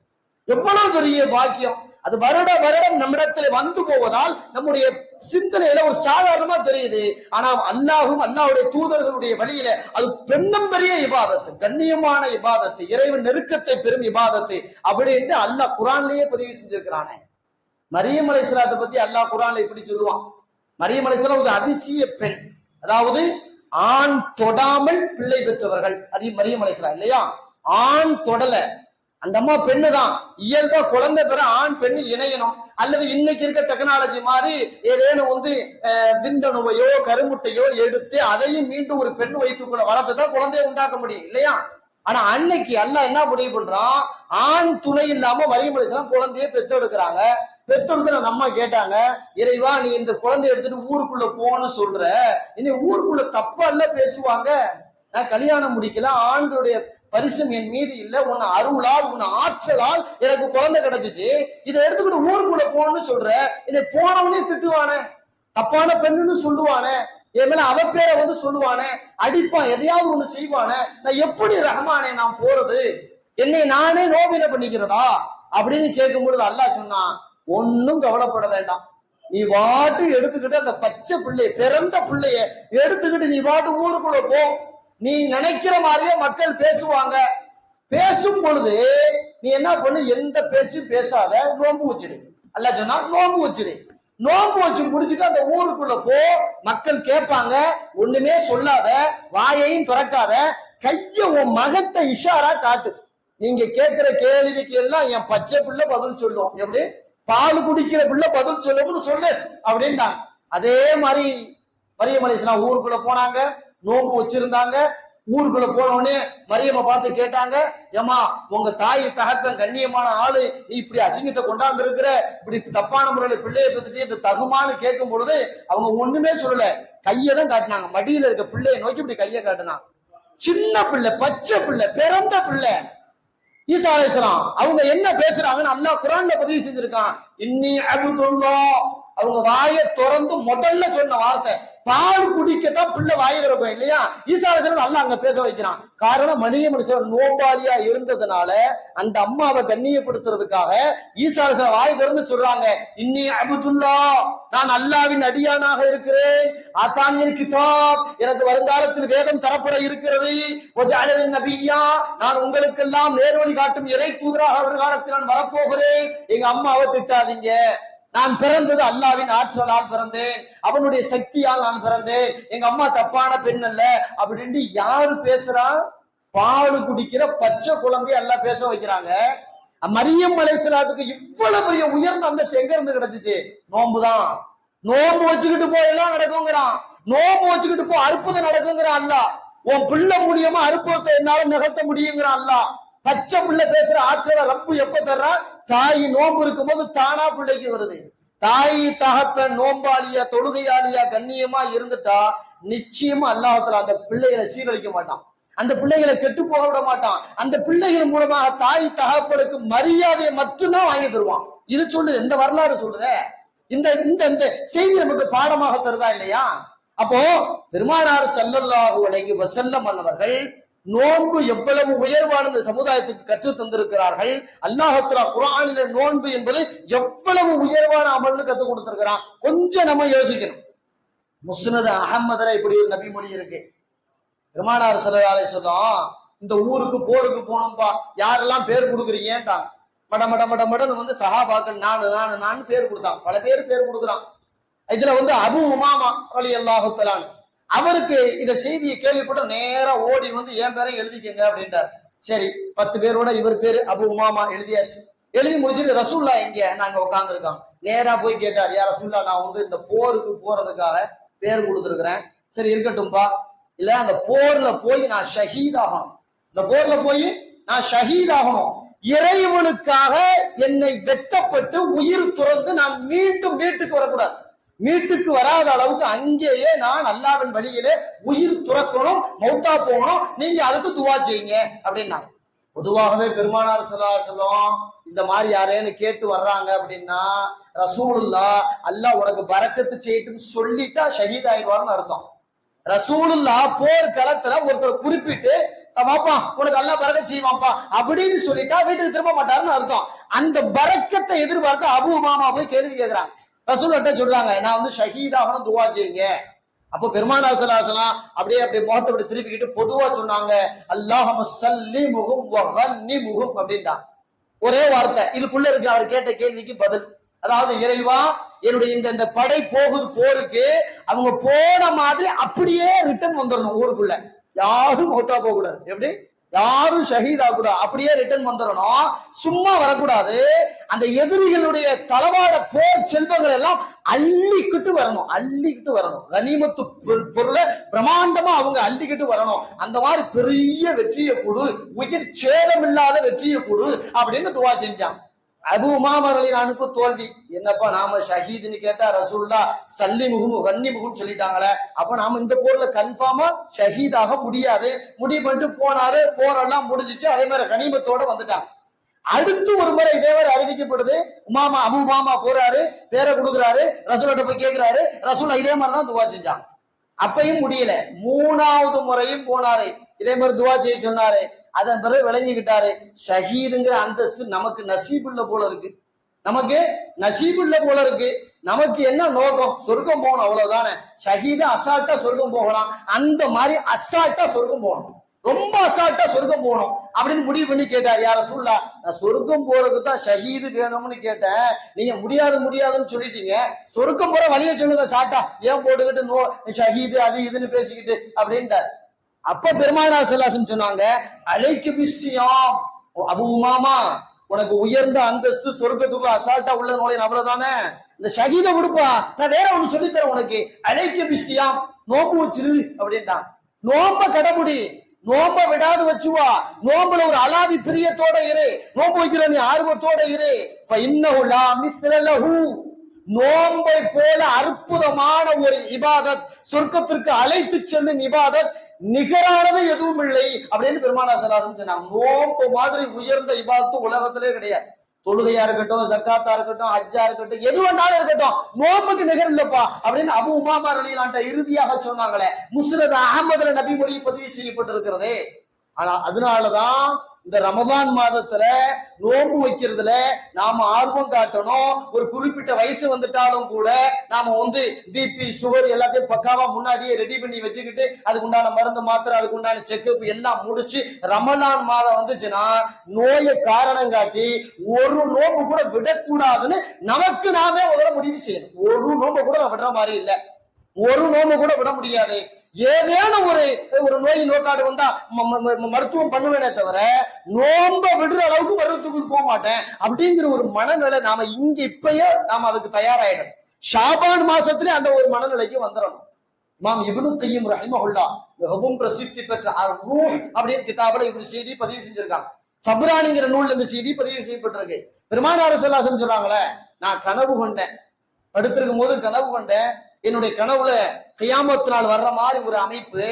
எவ்வளவு பெரிய பாக்கியம்! அது வருட வருடம் நம்மிடத்துல வந்து போவதால் நம்முடைய சிந்தனையில ஒரு சாதாரணமா தெரியுது. ஆனா அல்லாஹும் அல்லாஹ்வுடைய தூதர்களுடைய வழியில அது பெண்ணும் பெரிய இபாதத்து, கண்ணியமான இபாதத்து, இறைவன் நெருக்கத்தை பெறும் இபாதத்து அப்படின்னு அல்லாஹ் குர்ஆன்லயே பதிவு செஞ்சிருக்கிறானே. மரியம் அலைஹிஸ்ஸலாத்தை பத்தி அல்லாஹ் குர்ஆன்ல இப்படி சொல்லுவான். மரியம் அலைஹிஸ்ஸலாம் ஒரு அதிசய பெண், அதாவது ஆண் தொடாமல் பிள்ளை பெற்றவர்கள். அது மரியம் அலைஹிஸ்ஸலாம் இல்லையா? ஆண் தொடல, அந்த அம்மா பெண்ணு தான். இயல்பா குழந்தை பெற ஆண் பெண்ணு இணையணும். அல்லது இன்னைக்கு இருக்க டெக்னாலஜி மாதிரி ஏதேனும் விந்தணுவையோ கருமுட்டையோ எடுத்து அதையும் மீண்டும் ஒரு பெண் வயிற்றுக்குள்ள வளர்த்துதான் குழந்தைய உண்டாக்க முடியும் இல்லையா? ஆனா அன்னைக்கு அல்லாஹ் என்ன முடிவு பண்றான்? ஆண் துணை இல்லாம மரியம் அலைஹிஸ்ஸலாம் குழந்தைய பெத்தெடுக்கிறாங்க. பெத்தெடுத்து அந்த அம்மா கேட்டாங்க, இறைவா நீ இந்த குழந்தைய எடுத்துட்டு ஊருக்குள்ள போன்னு சொல்ற, இனி ஊருக்குள்ள தப்பா இல்ல பேசுவாங்க. நான் கல்யாணம் முடிக்கல, ஆண்களுடைய பரிசம் என் மீது இல்ல, உன் அருளால் உன் ஆற்றலால் எனக்கு குழந்தை கிடைச்சிச்சு, இதை எடுத்துக்கிட்டு ஊருக்குள்ள போன்னு சொல்ற, இதை போனவனே திட்டுவானே, தப்பான பெண்ணுன்னு சொல்லுவானே, என் மேல அவ பேரை சொல்லுவானே, அடிப்பான், எதையாவது ஒண்ணு செய்வானே, நான் எப்படி ரஹ்மானே நான் போறது, என்னை நானே நோவின பண்ணிக்கிறதா அப்படின்னு கேட்கும் பொழுது அல்லாஹ் சொன்னான், ஒன்னும் கவலைப்பட வேண்டாம், நீ வாட்டு எடுத்துக்கிட்டு அந்த பச்சை பிள்ளைய, பிறந்த பிள்ளைய எடுத்துக்கிட்டு நீ வாட்டு ஊருக்குள்ள போ. நீ நினைக்கிற மாதிரியே மக்கள் பேசுவாங்க. பேசும் பொழுது நீ என்ன பண்ணு, எந்த பேச்சும் பேசாத, நோன்பு வச்சிரு. அல்லாஹ் சொன்னா நோன்பு வச்சிரு. நோன்பு வச்சு முடிச்சுட்டு அந்த ஊருக்குள்ள போ, மக்கள் கேட்பாங்க, ஒண்ணுமே சொல்லாத, வாயையும் திறக்காத, கைய உன் மகத்தை இஷாரா காட்டு. நீங்க கேட்கிற கேள்விக்கு எல்லாம் என் பச்சை பிள்ளை பதில் சொல்லும். எப்படி? பால் குடிக்கிற பிள்ளை பதில் சொல்லும்னு சொல்லு அப்படின்ட்டாங்க. அதே மாதிரி மரியம் அலைஹிஸ்ஸலாம் ஊருக்குள்ள போனாங்க, நோன்பு வச்சிருந்தாங்க. ஊருக்குள்ள போனோடனே மரியம்மை பார்த்து கேட்டாங்க, ஏமா உங்க தாய் தகப்பன் கண்ணியமான ஆளு, நீ இப்படி அசிங்கத்தை கொண்டாந்து இருக்கிற, இப்படி தப்பான முறையில பிள்ளைய பத்திட்டு இது தகுமான்னு கேட்கும் பொழுது அவங்க ஒண்ணுமே சொல்லல, கையெல்லாம் காட்டினாங்க. மடியில இருக்க பிள்ளைய நோக்கி இப்படி கையை காட்டினாங்க. சின்ன பிள்ளை, பச்சை பிள்ளை, பிறந்த பிள்ளை ஈசா அலைஹிஸ்ஸலாம். அவங்க என்ன பேசுறாங்கன்னு அல்லாஹ் குர்ஆன்ல பதிவு செஞ்சிருக்கான், இன்னி அப்துல்லாஹ். அவங்க வாயை திறந்து முதல்ல சொன்ன வார்த்தை, பால் குடிக்கத்தான் பிள்ளை வாயை திறக்கும் இல்லையா? ஈசா அலைஹிஸ்ஸலாம் அல்லாஹ் அங்க பேச வைக்கிறான். காரணம் மரியம் அலைஹிஸ்ஸலாம் நோபாலியா இருந்ததுனால அந்த அம்மாவை கண்ணியப்படுத்துறதுக்காக ஈசா அலைஹிஸ்ஸலாம் வாயை திறந்து சொல்றாங்க, இன்னி அப்துல்லாஹ், நான் அல்லாஹ்வின் அடியானாக இருக்கிறேன், ஆத்தானியல் கிதாப், எனக்கு வருங்காலத்தில் வேதம் தரப்பட இருக்கிறது, வஜஅலனி நபிய்யா, நான் உங்களுக்கெல்லாம் நேர்வழி காட்டும் இறை தூதராக வருங்காலத்தில் நான் வரப்போகிறேன். எங்க அம்மாவை திட்டாதீங்க, நான் பிறந்தது அல்லாஹ்வின் ஆற்றலால் பிறந்தேன், அவனுடைய சக்தியால் நான் பிறந்தேன், எங்க அம்மா தப்பான பெண் அல்ல அப்படின்னு யாரு பேசுறா? பால் குடிக்கிற பச்சை குழந்தைய அல்லாஹ் பேச வைக்கிறாங்க. மரியம் அலைஹிஸ்ஸலாத்துக்கு இவ்வளவு பெரிய உயர்ந்த அந்தஸ்து எங்க இருந்து கிடைச்சிச்சு? நோன்புதான். நோன்பு வச்சுக்கிட்டு போ எல்லாம் நடக்குங்கிறான். நோன்பு வச்சுக்கிட்டு போ அற்புதம் நடக்குங்கிறான் அல்லாஹ். உன் பிள்ளை மூலியமா அற்புதத்தை என்னால நிகழ்த்த முடியுங்கிறான் அல்லாஹ். பச்சை பிள்ளை பேசுற ஆற்றலை ரப்பு எப்ப தர்றான்? தாய் நோன்பு இருக்கும் போது தானா பிள்ளைக்கு வருது. தாய் தகப்பன் நோம்பாளியா தொழுகையாளியா கண்ணியமா இருந்துட்டா நிச்சயமா அல்லாஹ்வுத்தாலா அந்த பிள்ளைகளை சீரழிக்க மாட்டான். அந்த பிள்ளைகளை கெட்டு போக விட மாட்டான். அந்த பிள்ளைகள் மூலமாக தாய் தகப்பனுக்கு மரியாதையை மட்டும்தான் வாங்கி தருவான். இது சொல்லுது, இந்த வரலாறு சொல்லுதே. இந்த இந்த செய்தி நமக்கு பாடமாக தருதா இல்லையா? அப்போ பெருமானார் ஸல்லல்லாஹு அலைஹி வஸல்லம் அவர்கள் நோன்பு எவ்வளவு உயர்வான இந்த சமுதாயத்துக்கு கற்று தந்திருக்கிறார்கள். அல்லாஹ் தஆலா குர்ஆனிலே நோன்பு என்பது எவ்வளவு உயர்வான அமல்னு கற்றுக் கொடுத்திருக்கிறான். கொஞ்சம் நம்ம யோசிக்கணும். முஸ்னத் அஹ்மதுல இப்படி ஒரு நபி மொழி இருக்கு. பெருமானார் ஸல்லல்லாஹு அலைஹி வஸல்லம் இந்த ஊருக்கு போருக்கு போனோம்பா, யாரெல்லாம் பேர் கொடுக்குறீங்கன்ட்டாங்க. மட மட மட மடன்னு வந்து சஹாபாக்கள் நான் பேர் கொடுத்தாங்க. பல பேர் கொடுக்குறான். இதுல வந்து அபு உமாமா ரலியல்லாஹு தஆலா அவருக்கு இந்த செய்தியை கேள்விப்பட்டு நேரா ஓடி வந்து என் பேரை எழுதிக்கங்க அப்படின்றார். சரி, 10 பேரோட இவர் பேரு அபு உமாமா எழுதியாச்சு. எழுதி முடிச்சுட்டு ரசூல்லா எங்க நாங்க உட்கார்ந்துருக்கோம். நேரா போய் கேட்டார், யா ரசூல்லா, நான் வந்து இந்த போருக்கு போறதுக்காக பேர் கொடுத்துருக்கிறேன். சரி இருக்கட்டும்பா, இல்ல அந்த போர்ல போய் நான் ஷஹீத் ஆகணும். இந்த போர்ல போய் நான் ஷஹீத் ஆகணும். இறைவனுக்காக என்னை வெட்டப்பட்டு உயிர் துறந்து நான் மீண்டும் வீட்டுக்கு வரக்கூடாது. மீட்டுக்கு வராத அளவுக்கு அங்கேயே நான் அல்லாஹ்வின் வழியிலே உயிர் துறக்கணும், மௌத்தா போகணும். நீங்க அதுக்கு துவா செய்யுங்க அப்படின்னா. பொதுவாகவே பெருமானார் ஸல்லல்லாஹு அலைஹி வஸல்லம் இந்த மாதிரி யாரேன்னு கேட்டு வர்றாங்க அப்படின்னா ரசூலுல்லாஹ் அல்லாஹ் உனக்கு பரக்கத்து செய்யட்டும் சொல்லிட்டா ஷஹீத் ஆயிடுவார்னு அர்த்தம். ரசூலுல்லாஹ் போர் களத்துல ஒருத்தர் குறிப்பிட்டு வாப்பா உனக்கு அல்லாஹ் பரக்கத் செய்வாப்பா அப்படின்னு சொல்லிட்டா வீட்டுக்கு திரும்ப மாட்டாருன்னு அர்த்தம். அந்த பரக்கத்தை எதிர்பார்த்து அபு உமாமா போய் கேள்வி கேட்கிறாங்க. ரசூலுல்லாஹ் சொல்றாங்க, நான் வந்து ஷஹீதாகணும், துவா செய்யுங்க. அப்போ பெருமானார் ஸல்லல்லாஹு அலைஹி வஸல்லம் அப்படியே முகத்தை அப்படி திருப்பிக்கிட்டு பொதுவா சொன்னாங்க, அல்லாஹும்ம ஸல்லிமுஹும் வ கன்னிமுஹும் அப்படின்டா. ஒரே வார்த்தை. இதுக்குள்ள இருக்கு அவர் கேட்ட கேள்விக்கு பதில். அதாவது, இறைவா என்னுடைய இந்த படை போகுது போருக்கு, அவங்க போன மாதிரி அப்படியே ரிட்டர்ன் வந்துடணும். ஊருக்குள்ள யாரும் மௌத்தா போக கூடாது. எப்படி? யாரும் ஷஹீத் ஆகக்கூடாது. அப்படியே ரிட்டர்ன் வந்துடணும். சும்மா வரக்கூடாது. அந்த எதிரிகளுடைய தளவாட போர் செல்வங்கள் எல்லாம் அள்ளிக்கிட்டு வரணும். கனிமத்து பொருளை பிரமாண்டமா அவங்க அள்ளிக்கிட்டு வரணும். அந்த மாதிரி பெரிய வெற்றியை கொடு, உயிர் சேதம் இல்லாத வெற்றியை கொடு அப்படின்னு துவா செஞ்சான். அபு உமாமா ரலியல்லாஹு தோல்வி. என்னப்பா நாம ஷஹீதுன்னு கேட்டா ரசூலுல்லாஹ் சல்லிமுஹும் கன்னிமுஹும் சொல்லிட்டாங்களே, அப்ப நாம இந்த போர்ல கன்ஃபார்மா ஷஹீதாக முடியாது. முடிவு பண்ணிட்டு போனாரு. போரெல்லாம் முடிஞ்சிச்சு. அதே மாதிரி கனிமத்தோட வந்துட்டாங்க. அடுத்து ஒரு முறை இதே மாதிரி அறிவிக்கப்படுது. அபு உமாமா போறாரு, பேரை கொடுக்குறாரு, ரசூலுல்லாஹ் போய் கேட்கிறாரு. ரசூலுல்லாஹ் இதே மாதிரிதான் துவா செஞ்சாங்க. அப்பையும் முடியல. 3வது முறையும் போனாரு, இதே மாதிரி துவா செய்ய சொன்னாரு. அதன் பிறகு விளங்கிக்கிட்டாரு, ஷஹீதுங்கிற அந்தஸ்து நமக்கு நசீபுள்ள போல இருக்கு. நமக்கு என்ன நோக்கம்? சொர்க்கம் போகணும், அவ்வளவுதானே. ஷஹீது அசால்ட்டா சொர்க்கம் போகலாம். அந்த மாதிரி அசால்ட்டா சொர்க்கம் போகணும், ரொம்ப அசால்ட்டா சொர்க்கம் போகணும் அப்படின்னு முடிவு பண்ணி கேட்டார். யார ரசூலுல்லாஹ், நான் சொர்க்கம் போறதுக்கு தான் ஷஹீது வேணும்னு கேட்டேன். நீங்க முடியாதுன்னு சொல்லிட்டீங்க. சொர்க்கம் போற வழியை சொல்லுங்க சாட்டா, ஏன் போட்டுக்கிட்டு ஷஹீது அது இதுன்னு பேசிக்கிட்டு அப்படின்ட்டார். அப்ப பெருமானார் ஸல்லல்லாஹு அலைஹி வஸல்லம் சொன்னாங்க, அலைக்கு பிஸ்ஸியாம், அபு உமாமா உனக்கு உயர்ந்த அந்தஸ்து சொர்க்கத்துக்கு அசால்ட்டா உள்ள நுழைய அவ்வளவுதானே. இந்த ஷஹீதை விடுப்பா, நான் வேற ஒண்ணு சொல்லித்தரேன் உனக்கு. அலைக்கு பிஸ்ஸியாம், நோம்பு வச்சிரு அப்படின்ட்டான். நோம்ப கடைபிடி, நோம்ப விடாது வச்சுவா. நோம்புல ஒரு அலாதி பிரியத்தோட இரு. நோம்பு வைக்கிற நீ ஆர்வத்தோட இரு. ஃபஇன்னஹு லா மிஸ்ல லஹு, நோம்பை போல அற்புதமான ஒரு இபாதத், சொர்க்கத்திற்கு அழைத்து செல்லும் இபாதத் நிகரானது எதுவும் இல்லை அப்படின்னு பெருமானார் ஸல்லல்லாஹு அலைஹி வஸல்லம் சொன்னாங்க. நோம்பு மாதிரி உயர்ந்த இபாதத்து உலகத்திலே கிடையாது. தொழுகையா இருக்கட்டும், ஜக்காத்தா இருக்கட்டும், ஹஜ்ஜா இருக்கட்டும், எது வேண்டாலும் இருக்கட்டும், நோம்புக்கு நிகர் இல்லப்பா அப்படின்னு அபு உமாமா ரலியல்லாஹு இறுதியாக சொன்னாங்களே. முஸ்னத் அஹ்மதுல நபி மொழி பதிவு செய்யப்பட்டிருக்கிறது. ஆனா அதனாலதான் இந்த ரமதான் மாதத்துல நோன்பு வைக்கிறதுல நாம ஆர்வம் காட்டணும். ஒரு குறிப்பிட்ட வயசு வந்துட்டாலும் கூட நாம வந்து பிபி சுகர் எல்லாத்தையும் பக்காவா முன்னாடியே ரெடி பண்ணி வச்சுக்கிட்டு அதுக்கு உண்டான மருந்து மாத்திரை, அதுக்கு உண்டான செக்அப் எல்லாம் முடிச்சு ரமலான் மாதம் வந்துச்சுன்னா நோயை காரணம் காட்டி ஒரு நோம்பு கூட விடக்கூடாதுன்னு நமக்கு நாமே முதல்ல முடிவு செய்யணும். ஒரு நோம்பு கூட விடுற மாதிரி இல்லை. ஒரு நோம்பு கூட விட முடியாது. ஏதேனும் ஒரு நோய் நோக்காடு வந்தா மருத்துவம் பண்ணுவேனே தவிர நோம்ப விடுற அளவுக்கு மருத்துவத்துக்கு போக மாட்டேன் அப்படிங்கிற ஒரு மனநிலை நாம இங்க இப்பயே நாம அதுக்கு தயாராயிடணும். ஷாபான் மாசத்துல அந்த ஒரு மனநிலைக்கு வந்துடணும். இமாம் இப்னு கையிம் ரஹிமஹுல்லாஹ் மிகவும் பிரசித்தி பெற்ற ரூஹ் அப்படின்னு கிதாபுல இப்படி செய்தி பதிவு செஞ்சிருக்காங்க. தப்ரானிங்கிற நூல்ல இந்த செய்தி பதிவு செய்யப்பட்டிருக்கு. பெருமானார் ஸல்லல்லாஹு அலைஹி வஸல்லம் சொல்றாங்களே, நான் கனவு கொண்டேன், படுத்திருக்கும் போது கனவு கொண்டேன், என்னுடைய கனவுல கியாமத் நாள் வர்ற மாதிரி ஒரு அமைப்பு,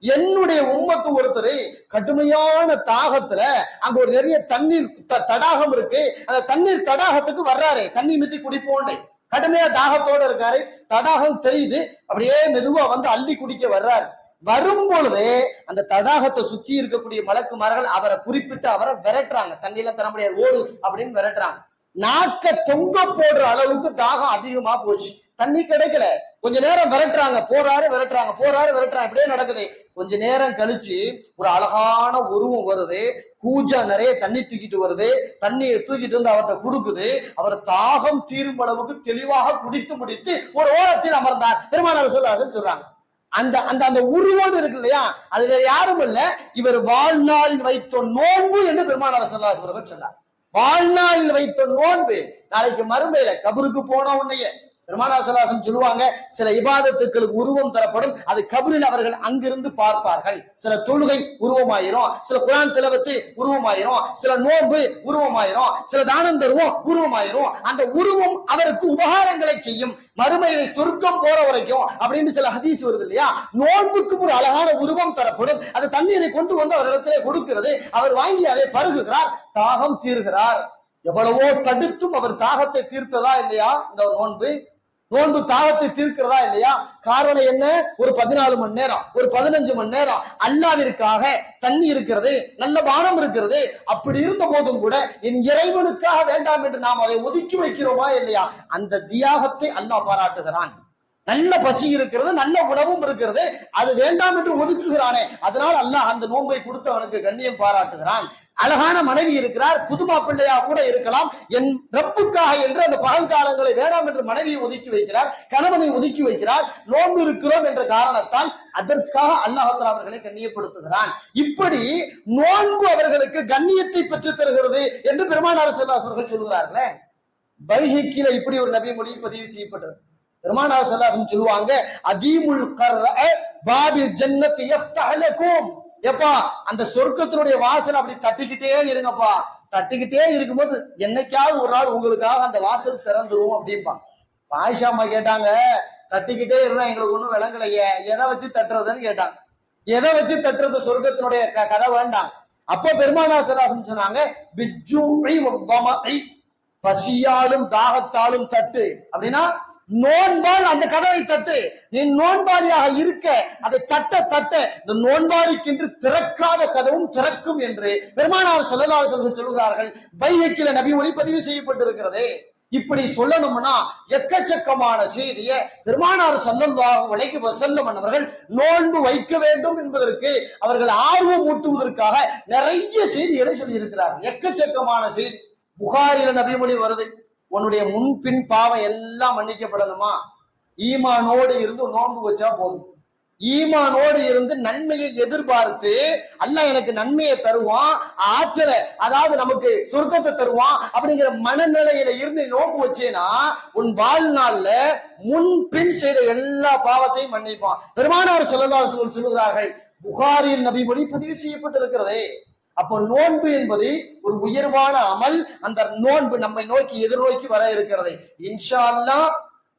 என்னுடைய உம்மத்து ஒருத்தர் கடுமையான தாகத்துல அங்க ஒரு நிறைய தண்ணீர் தடாகம் இருக்கு, அந்த தண்ணீர் தடாகத்துக்கு வர்றாரு, தண்ணி மித்தி குடிப்போண்டு கடுமையா தாகத்தோட இருக்காரு, தடாகம் தெரியுது, அப்படியே மெதுவா வந்து அள்ளி குடிக்க வர்றாரு. வரும் பொழுது அந்த தடாகத்தை சுற்றி இருக்கக்கூடிய மலக்குமார்கள் அவரை குறிப்பிட்டு அவரை விரட்டுறாங்க, தண்ணியில தர முடியாது ஓடு அப்படின்னு விரட்டுறாங்க. நாக்க தொங்க போடுற அளவுக்கு தாகம் அதிகமா போச்சு, தண்ணி கிடைக்கல. கொஞ்ச நேரம் விரட்டுறாங்க, போறாரு விரட்டுறாங்க, போறாரு விரட்டுறாங்க, இப்படியே நடக்குது. கொஞ்ச நேரம் கழிச்சு ஒரு அழகான உருவம் வருது, கூஜா நிறைய தண்ணி தூக்கிட்டு வருது, தண்ணியை தூக்கிட்டு வந்து அவர்கிட்ட கொடுக்குது. அவர் தாகம் தீரும் அளவுக்கு தெளிவாக குடித்து முடித்து ஒரு ஓரத்தில் அமர்ந்தார். பெருமானார் ஸல்லல்லாஹு அலைஹி வஸல்லம் சொல்றாங்க, அந்த அந்த அந்த உருவம் இருக்கு இல்லையா, அது வேற யாரும் இல்ல, இவர் வாழ்நாளில் வைத்த நோன்பு என்று பெருமானார் ஸல்லல்லாஹு அலைஹி வஸல்லம் சொன்னார். வாழ்நாளில் வைத்த நோன்பு நாளைக்கு மறுமையில கபருக்கு போன உடனே பெருமானார் ஸல்லல்லாஹு அலைஹி வஸல்லம் சொல்லுவாங்க, சில இபாதத்துக்களுக்கு உருவம் தரப்படும், அது கபரில் அவர்கள் அங்கிருந்து பார்ப்பார்கள். சில தொழுகை உருவமாயிரும், சில குர்ஆன் திலாவத்து உருவமாயிரும், சில நோன்பு உருவமாயிரும், சில தானம் தருவோம் உருவமாயிரும். அந்த உருவம் அவருக்கு உபகாரங்களை செய்யும், மறுமையில சொர்க்கம் போற வரைக்கும் அப்படின்னு சில ஹதீஸ் வருது இல்லையா. நோன்புக்கு ஒரு அழகான உருவம் தரப்படும், அது தண்ணீரை கொண்டு வந்து அவரிடத்திலே கொடுக்கிறது, அவர் வாங்கி அதை பருகுகிறார், தாகம் தீர்கிறார். எவ்வளவோ தடுத்தும் அவர் தாகத்தை தீர்த்ததா இல்லையா இந்த நோன்பு? நோன்பு தாகத்தை தீர்க்கிறதா இல்லையா? காரணம் என்ன? ஒரு 14 மணி நேரம், ஒரு 15 மணி நேரம் அல்லாஹ்விற்காக தண்ணி இருக்கிறது, நல்ல வானம் இருக்கிறது, அப்படி இருந்த போதும் கூட என் இறைவனுக்காக வேண்டாம் என்று நாம் அதை ஒதுக்கி வைக்கிறோமா இல்லையா? அந்த தியாகத்தை அல்லாஹ் பாராட்டுகிறான். நல்ல பசி இருக்கிறது, நல்ல உணவும் இருக்கிறது, அது வேண்டாம் என்று ஒதுக்குகிறானே, அதனால் அல்லாஹ் அந்த நோன்பை கொடுத்து அவனுக்கு கண்ணியம் பாராட்டுகிறான். அழகான மனைவி இருக்கிறார், புதுமா பிள்ளையா கூட இருக்கலாம், என் ரப்புக்காக என்று அந்த பகல் காலங்களை வேண்டாம் என்று மனைவியை ஒதுக்கி வைக்கிறார், கணவனை ஒதுக்கி வைக்கிறார். நோன்பு இருக்கிறோம் என்ற காரணத்தால் அதற்காக அல்லாஹ் அவர்களை கண்ணியப்படுத்துகிறான். இப்படி நோன்பு அவர்களுக்கு கண்ணியத்தை பெற்றுத் தருகிறது என்று பெருமானார் ஸல்லல்லாஹு அலைஹி வஸல்லம் சொல்கிறார்களே. பைஹிக்கில இப்படி ஒரு நபி மொழி பதிவு செய்யப்பட்டது. பெருமானார் ஸல்லல்லாஹு அலைஹி வஸல்லம் சொல்லுவாங்க, அதீமுல் கர்அ பாபில் ஜன்னத்தி யஃப்தஹ் லகும். எப்பா அந்த சொர்க்கத்தினுடைய வாசல் அப்படி தட்டிக்கிட்டே இருங்கப்பா, தட்டிக்கிட்டே இருக்கும்போது என்னைக்காவது ஒரு நாள் உங்களுக்காக அந்த வாசல் திறந்துரும் அப்படின்பா. ஆயிஷா அம்மா கேட்டாங்க, தட்டிக்கிட்டே இருந்தா எங்களுக்கு ஒண்ணும் விளங்கலையே, எதை வச்சு தட்டுறதுன்னு கேட்டாங்க. எதை வச்சு தட்டுறது? சொர்க்கத்தினுடைய கதை வேண்டாம். அப்போ பெருமானார் ஸல்லல்லாஹு அலைஹி வஸல்லம் சொன்னாங்க, பிஜ்ஜூஇ வதமஇ, பசியாலும் தாகத்தாலும் தட்டு. அப்படின்னா நோன்பால் அந்த கதவை தட்டு. நீ நோன்பாளியாக இருக்க அதை தட்ட தட்ட இந்த நோன்பாளிக்கென்று திறக்காத கதவும் திறக்கும் என்று பெருமானார் ஸல்லல்லாஹு அலைஹி வஸல்லம் சொல்கிறார்கள். பைஹக்கில நபி மொழி பதிவு செய்யப்பட்டிருக்கிறது. இப்படி சொல்லணும்னா எக்கச்சக்கமான செய்தியை பெருமானார் ஸல்லல்லாஹு அலைஹி வஸல்லம் அவர்கள் நோன்பு வைக்க வேண்டும் என்பதற்கு அவர்கள் ஆர்வம் ஊட்டுவதற்காக நிறைய செய்திகளை சொல்லி இருக்கிறார்கள். எக்கச்சக்கமான செய்தி புகாரில நபி மொழி வருது, உன்னுடைய முன்பின் பாவம் எல்லாம் மன்னிக்கப்படணுமா? ஈமானோடு இருந்து நோன்பு வச்சா போதும். ஈமானோடு இருந்து நன்மையை எதிர்பார்த்து அல்லாஹ் எனக்கு நன்மையை தருவான், ஆற்றலை அதாவது நமக்கு சொர்க்கத்தை தருவான் அப்படிங்கிற மனநிலையில இருந்து நோன்பு வச்சேனா உன் வாழ்நாள்ல முன்பின் செய்த எல்லா பாவத்தையும் மன்னிப்பான். பெருமானார் ஸல்லல்லாஹு அலைஹி வஸல்லம் சொல்கிறார்கள், புகாரியில் நபி மொழி பதிவு செய்யப்பட்டிருக்கிறது. அப்போ நோன்பு என்பது ஒரு உயர்வான அமல். அந்த நோன்பு நம்மை நோக்கி எதிர்நோக்கி வர இருக்கிறது. இன்ஷா அல்லாஹ்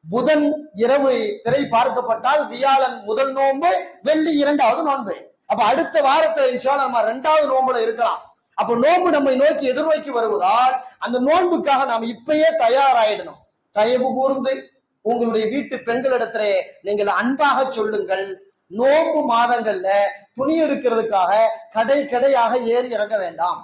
புதன் இரவு திரை பார்க்கப்பட்டால் வியாழன் முதல் நோன்பு, வெள்ளி 2வது நோன்பு. அப்ப அடுத்த வாரத்துல இன்ஷா அல்லாஹ் நம்ம 2வது நோன்புல இருக்கலாம். அப்ப நோன்பு நம்மை நோக்கி எதிர்நோக்கி வருவதால் அந்த நோன்புக்காக நாம் இப்பயே தயாராயிடணும். தயவு கூர்ந்து உங்களுடைய வீட்டு பெண்களிடத்திலே நீங்கள் அன்பாக சொல்லுங்கள், நோன்பு மாதங்கள்ல துணி எடுக்கிறதுக்காக கடை கடையாக ஏறி இறங்க வேண்டாம்.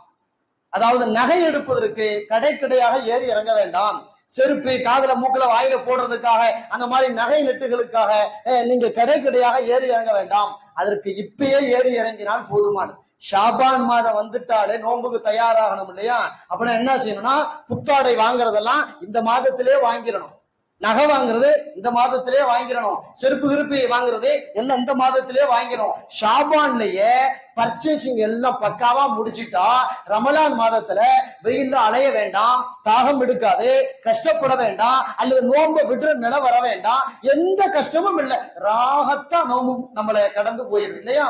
அதாவது நகை எடுப்பதற்கு கடை கடையாக ஏறி இறங்க வேண்டாம். செருப்பு காதுல மூக்குல வாயில போடுறதுக்காக அந்த மாதிரி நகை நெட்டுகளுக்காக நீங்க கடை கடையாக ஏறி இறங்க வேண்டாம். அதற்கு இப்பயே ஏறி இறங்கினால் போதுமானது. ஷாபான் மாதம் வந்துட்டாலே நோன்புக்கு தயாராகணும் இல்லையா? அப்படின்னா என்ன செய்யணும்னா புத்தாடை வாங்குறதெல்லாம் இந்த மாதத்திலே வாங்கிடணும். நகை வாங்குறது இந்த மாதத்திலே வாங்கிடணும், செருப்பு கிருப்பி வாங்குறது எல்லாம் இந்த மாதத்திலே வாங்கிடும். ஷாபான்லயே பர்ச்சேசிங் எல்லாம் பக்காவா முடிச்சுட்டா ரமலான் மாதத்துல வெயில்ல அலைய வேண்டாம், தாகம் எடுக்காது, கஷ்டப்பட வேண்டாம், அல்லது நோம்ப விடுற நிலை வர வேண்டாம், எந்த கஷ்டமும் இல்லை, ராகத்தா நோம்பும் நம்மளை கடந்து போயிருக்கு இல்லையா.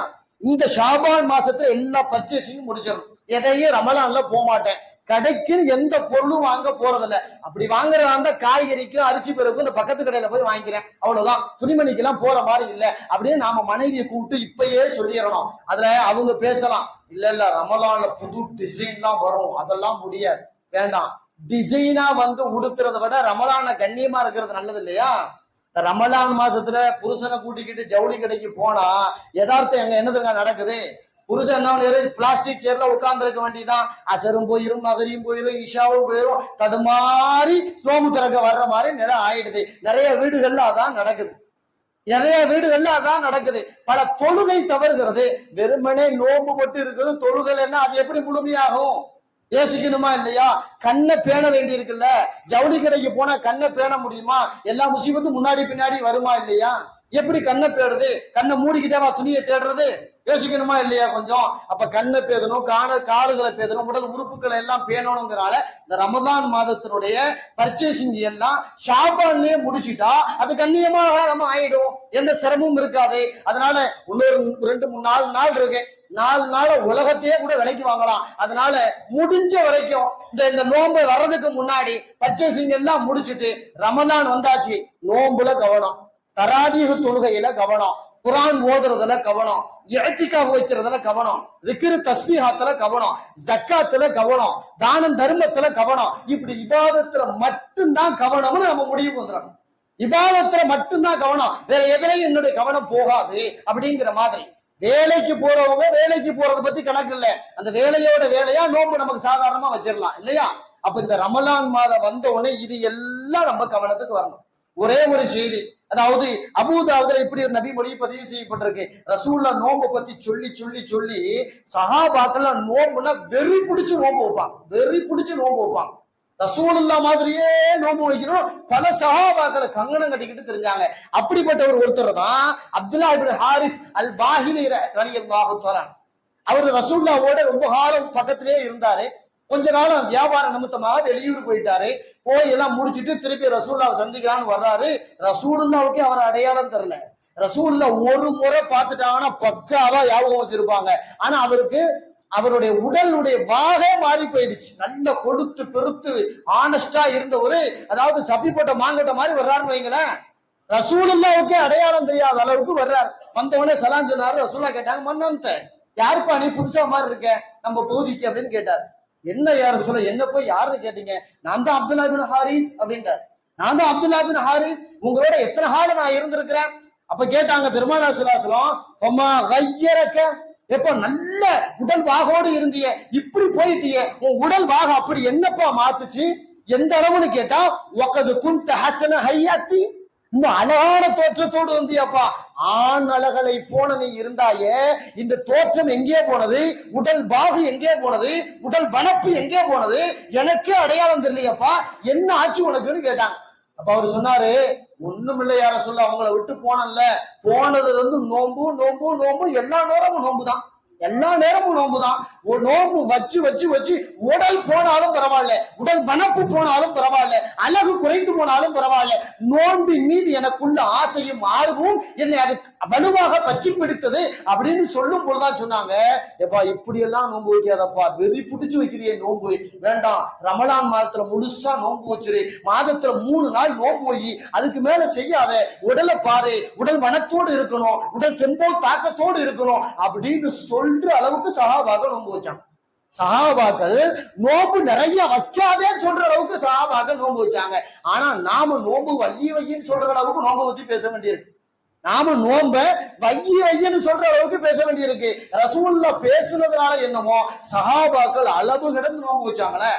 இந்த ஷாபான் மாசத்துல எல்லா பர்ச்சேசிங்கும் முடிச்சிடும். எதையும் ரமலான்ல போக மாட்டேன், கடைக்கு எந்த பொருளும் வாங்க போறதில்ல. அப்படி வாங்குறதா இருந்தா காய்கறிக்கும் அரிசி பருப்புக்கும் இந்த பக்கத்து கடையில போய் வாங்கிக்கிறேன், அவ்வளவுதான். துணிமணிக்கு எல்லாம் போற மாதிரி இல்ல அப்படியே நாம மனைவியை கூப்பிட்டு இப்பயே சொல்லிடணும். அதுல அவங்க பேசலாம், இல்ல ரமலான்ல புது டிசைன் எல்லாம் வரும், அதெல்லாம் முடியாது, வேண்டாம். டிசைனா வந்து உடுத்துறத விட ரமலான்ல கண்ணியமா இருக்கிறது நல்லது இல்லையா. ரமலான் மாசத்துல புருஷனை கூட்டிக்கிட்டு ஜவுளி கடைக்கு போனா யதார்த்தம் எங்க என்னதுங்க நடக்குது? புருஷன் என்ன பிளாஸ்டிக் சேர்ல உட்கார்ந்து இருக்க வேண்டியதான், அசரும் போயிரும், மகரியும் போயிரும், இஷாவும் போயிரும், தடுமாறி சோமு திறக்க வர்ற மாதிரி நிலை ஆயிடுது. நிறைய வீடுகள்ல அதான் நடக்குது, நிறைய வீடுகள்ல அதான் நடக்குது. பல தொழுகை தவறுகிறது. வெறுமனே நோம்பு மட்டும் இருக்குது, தொழுகை என்ன, அது எப்படி முழுமையாகும்? யோசிக்கணுமா இல்லையா? கண்ணை பேண வேண்டி இருக்குல்ல. ஜவுளி கடைக்கு போனா கண்ணை பேண முடியுமா? எல்லா முசீபத்தும் முன்னாடி பின்னாடி வருமா இல்லையா? எப்படி கண்ணை பேடுறது? கண்ணை மூடிக்கிட்டேவா துணியை தேடுறது? யோசிக்கணுமா இல்லையா கொஞ்சம்? அப்ப கண்ணை பேதணும், காலுகளை பேதணும், உடல் உறுப்புகளை எல்லாம் பேணணுங்கிறால இந்த ரமதான் மாதத்தினுடைய பர்ச்சேசிங் எல்லாம் ஷாபான்லயே முடிச்சுட்டா அது கண்ணியமாக நம்ம ஆயிடும், எந்த சிரமமும் இருக்காது. அதனால இன்னொரு 2-3 நாள் இருக்கு, 4 நாள உலகத்தையே கூட விலைக்கு வாங்கலாம். அதனால முடிஞ்ச வரைக்கும் இந்த நோன்பு வர்றதுக்கு முன்னாடி பர்ச்சேசிங் எல்லாம் முடிச்சுட்டு ரமலான் வந்தாச்சு, நோம்புல கவனம், தராவீஹ் தொழுகையில கவனம், குர்ஆன் ஓதுறதுல கவனம், இஅ்திகாஃப் வைக்கிறதுல கவனம், திக்ர் தஸ்பீஹாத்துல கவனம், ஜக்காத்துல கவனம், தானம் தர்மத்துல கவனம். இப்படி இபாதத்துல மட்டும்தான் கவனம்னு நம்ம முடிவுக்கு வந்துடணும். இபாதத்துல மட்டும்தான் கவனம், வேற எதிலையும் என்னுடைய கவனம் போகாது அப்படிங்கிற மாதிரி. வேலைக்கு போறவங்க வேலைக்கு போறதை பத்தி கணக்கு இல்ல, அந்த வேலையோட வேலையா நோம்பு நமக்கு சாதாரணமா வச்சிடலாம் இல்லையா. அப்ப இந்த ரமலான் மாதம் வந்த உடனே இது எல்லாம் நம்ம கவனத்துக்கு வரணும். ஒரே ஒரு செய்தி, அதாவது அபூதாவுதுல இப்படி ஒரு நபி மொழி பதிவு செய்யப்பட்டிருக்கு. ரசூல்லா நோம்பை பத்தி சொல்லி சொல்லி சொல்லி சஹாபாக்கள் நோம்புனா வெறி பிடிச்சு நோம்பு வைப்பாங்க, வெறி பிடிச்சு நோம்பு வைப்பாங்க. ரசூலுல்லா மாதிரியே நோம்பு வைக்கணும் பல சஹாபாக்களை கங்கணம் கட்டிக்கிட்டு தெரிஞ்சாங்க. அப்படிப்பட்ட ஒருத்தர் தான் அப்துல்லா இப்னு ஹாரிஸ் அல் பாஹிலி ரலியல்லாஹு தஆலா. அவர் ரசூலுல்லாவோட ரொம்ப காலம் பக்கத்திலே இருந்தாரு. கொஞ்ச காலம் வியாபார நிமித்தமாக வெளியூர் போயிட்டாரு. போய் எல்லாம் முடிச்சுட்டு திருப்பி ரசூலுல்லாவை சந்திக்கிறான்னு வர்றாரு. ரசூலுல்லாவுக்கு அவர் அடையாளம் தெரியல. ரசூலுல்லா ஒரு முறை பார்த்துட்டாங்கன்னா பக்காவா ஞாபகம் வச்சிருப்பாங்க. ஆனா அவருக்கு அவருடைய உடலுடைய வாகே மாறி போயிடுச்சு. நல்ல கொடுத்து பெருத்து ஆனஸ்டா இருந்த ஒரு, அதாவது சப்பி போட்ட மாங்கட்ட மாதிரி வர்றாருன்னு வைங்களேன். ரசூலுல்லாவுக்கு அடையாளம் தெரியாத அளவுக்கு வர்றாரு. வந்தவனே சலாம் சொன்னாரு. ரசூலுல்லா கேட்டாங்க, மன்னன்த யாருப்பா நீ புதுசா மாதிரி இருக்க நம்ம பகுதிக்கு அப்படின்னு கேட்டார். என்ன யாரு சொல்ல, என்ன போய் யாருன்னு கேட்டீங்க? நான் தான் அப்துல்லா இப்னு ஹாரிஸ் அப்படின்ட்டார். நான் தான் அப்துல்லா இப்னு ஹாரிஸ், உங்களோட எத்தனை காலம் நான் இருந்திருக்கிறேன். அப்ப கேட்டாங்க பெருமானார் ஸல்லல்லாஹு அலைஹி வஸல்லம், எப்ப நல்ல உடல் வாகோடு இருந்திய, இப்படி போயிட்டிய, உன் உடல் வாக அப்படி என்னப்பா மாத்துச்சு, எந்த அளவுன்னு கேட்டா, வகது குன்த ஹஸன ஹையாத்தி, இன்னும் அழகான தோற்றத்தோடு வந்தியப்பா. ஆண் அழகலை போல நீ இருந்தாயே, இந்த தோற்றம் எங்கே போனது, உடல் பாகு எங்கே போனது, உடல் வனப்பு எங்கே போனது, எனக்கே அடையாளம் தெரியலையப்பா, என்ன ஆச்சு உனக்குன்னு கேட்டாங்க. அப்ப அவரு சொன்னாரு, ஒண்ணும் இல்லை யார சொல்ல, அவங்கள விட்டு போனல, போனதுல இருந்து நோம்பு நோம்பு நோம்பு, எல்லா நேரமும் நோம்புதான், எல்லா நேரமும் நோம்புதான். ஒரு நோம்பு வச்சு வச்சு வச்சு உடல் போனாலும் பரவாயில்ல, உடல் வனப்பு போனாலும் பரவாயில்ல, அழகு குறைந்து போனாலும் பரவாயில்ல, நோம்பின் மீது எனக்குள்ள ஆசையும் ஆர்வமும் என்னை அது வலுவாக பற்றி பிடித்தது அப்படின்னு சொல்லும் போதுதான் சொன்னாங்க, எப்பா இப்படி எல்லாம் நோன்பு வைக்காதப்பா, வெறி பிடிச்சு வைக்கிறியே நோன்பு வேண்டாம், ரமலான் மாதத்துல முழுசா நோன்பு வச்சிரு, மாதத்துல 3 நாள் நோன்பு வை, அதுக்கு மேல செய்யாத, உடலை பாரு, உடல் வனத்தோடு இருக்கணும், உடல் தெம்போ தாக்கத்தோடு இருக்கணும் அப்படின்னு சொல்ற அளவுக்கு சஹாபாக்கள் நோன்பு வச்சாங்க. சஹாபாக்கள் நோம்பு நிறைய வைக்காதேன்னு சொல்ற அளவுக்கு சஹாபாக்கள் நோன்பு வச்சாங்க. ஆனா நாம நோம்பு வையின்னு சொல்ற அளவுக்கு நோம்பு வச்சு பேச வேண்டியிருக்கு. நாம நோம்ப வையின்னு சொல்ற அளவுக்கு பேச வேண்டியிருக்கு. ரசூலுல்லா பேசுனதுனால என்னமோ சஹாபாக்கள் அளவு கிடந்து நோம்பு வச்சாங்களே.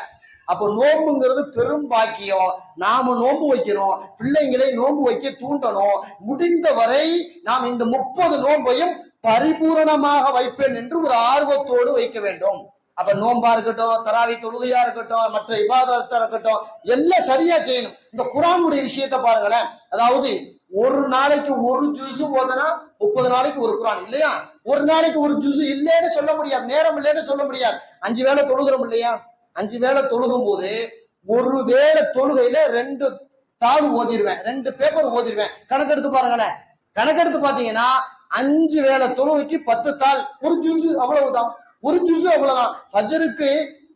அப்ப நோம்புங்கிறது பெரும் பாக்கியம். நாம நோம்பு வைக்கிறோம், பிள்ளைங்களை நோம்பு வைக்க தூண்டணும். முடிந்த வரை நாம் இந்த 30 நோம்பையும் பரிபூரணமாக வைப்பேன் என்று ஒரு ஆர்வத்தோடு வைக்க வேண்டும். அப்ப நோன்பா இருக்கட்டும், தராவி தொழுகையா இருக்கட்டும், மற்ற இபாதத்தா இருக்கட்டும், எல்லாம் சரியா செய்யணும். இந்த குர்ஆனுடைய விஷயத்தை பாருங்களேன். அதாவது ஒரு நாளைக்கு ஒரு ஜுசு ஓதுனா 30 நாளைக்கு ஒரு குர்ஆன் இல்லையா? ஒரு நாளைக்கு ஒரு ஜுசு இல்லைன்னு சொல்ல முடியாது, நேரம் இல்லைன்னு சொல்ல முடியாது. 5 வேளை தொழுகிறோம் இல்லையா? 5 வேளை தொழுகும் போது ஒரு வேளை தொழுகையில 2 தாள் ஓதிடுவேன், 2 பேப்பர் ஓதிடுவேன். கணக்கெடுத்து பாருங்களேன். கணக்கெடுத்து பாத்தீங்கன்னா 5 வேளை தொழுகைக்கு 10 தாள், ஒரு ஜுசு அவ்வளவுதான். ஒரு ஜுசு அவ்வளவுதான். ஃபஜ்ருக்கு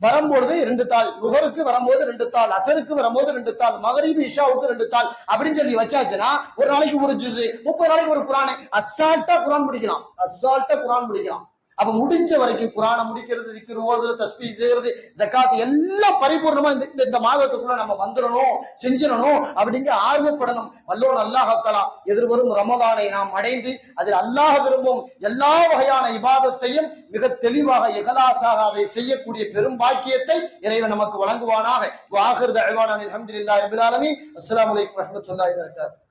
வரும்போது 2 தாள், லுஹருக்கு வரும்போது 2 தாள், அசருக்கு வரும்போது 2 தாள், மகரிபு இஷாவுக்கு 2 தாள் அப்படின்னு சொல்லி வச்சாச்சுன்னா ஒரு நாளைக்கு ஒரு ஜுசு, 30 நாளைக்கு ஒரு குர்ஆனை அசால்ட்டா குர்ஆன் முடிக்கலாம். அசால்ட்டா குர்ஆன் முடிக்கலாம். அப்ப முடிஞ்ச வரைக்கும் குர்ஆனை முடிக்கிறது, திக்ர் ஓதுறது, தஸ்பீஹ் செய்யறது, ஜகாத் எல்லாம் பரிபூர்ணமா இந்த மாதத்துக்குள்ள நம்ம வந்துடணும், செஞ்சிடணும் அப்படிங்க ஆர்வப்படணும். வல்லோன் அல்லாஹ் தஆலா எதிர்வரும் ரமதானை நாம் அடைந்து அதில் அல்லாஹ் விரும்பும் எல்லா வகையான இபாதத்தையும் மிக தெளிவாக இஹ்லாஸாக அதை செய்யக்கூடிய பெரும் பாக்கியத்தை இறைவன் நமக்கு வழங்குவானாக. வாஹிர் தஅவானா அல்ஹம்துலில்லாஹி ரப்பில் ஆலமீன். அஸ்ஸலாமு அலைக்கும் வரஹ்மத்துல்லாஹி வபரகாத்துஹு.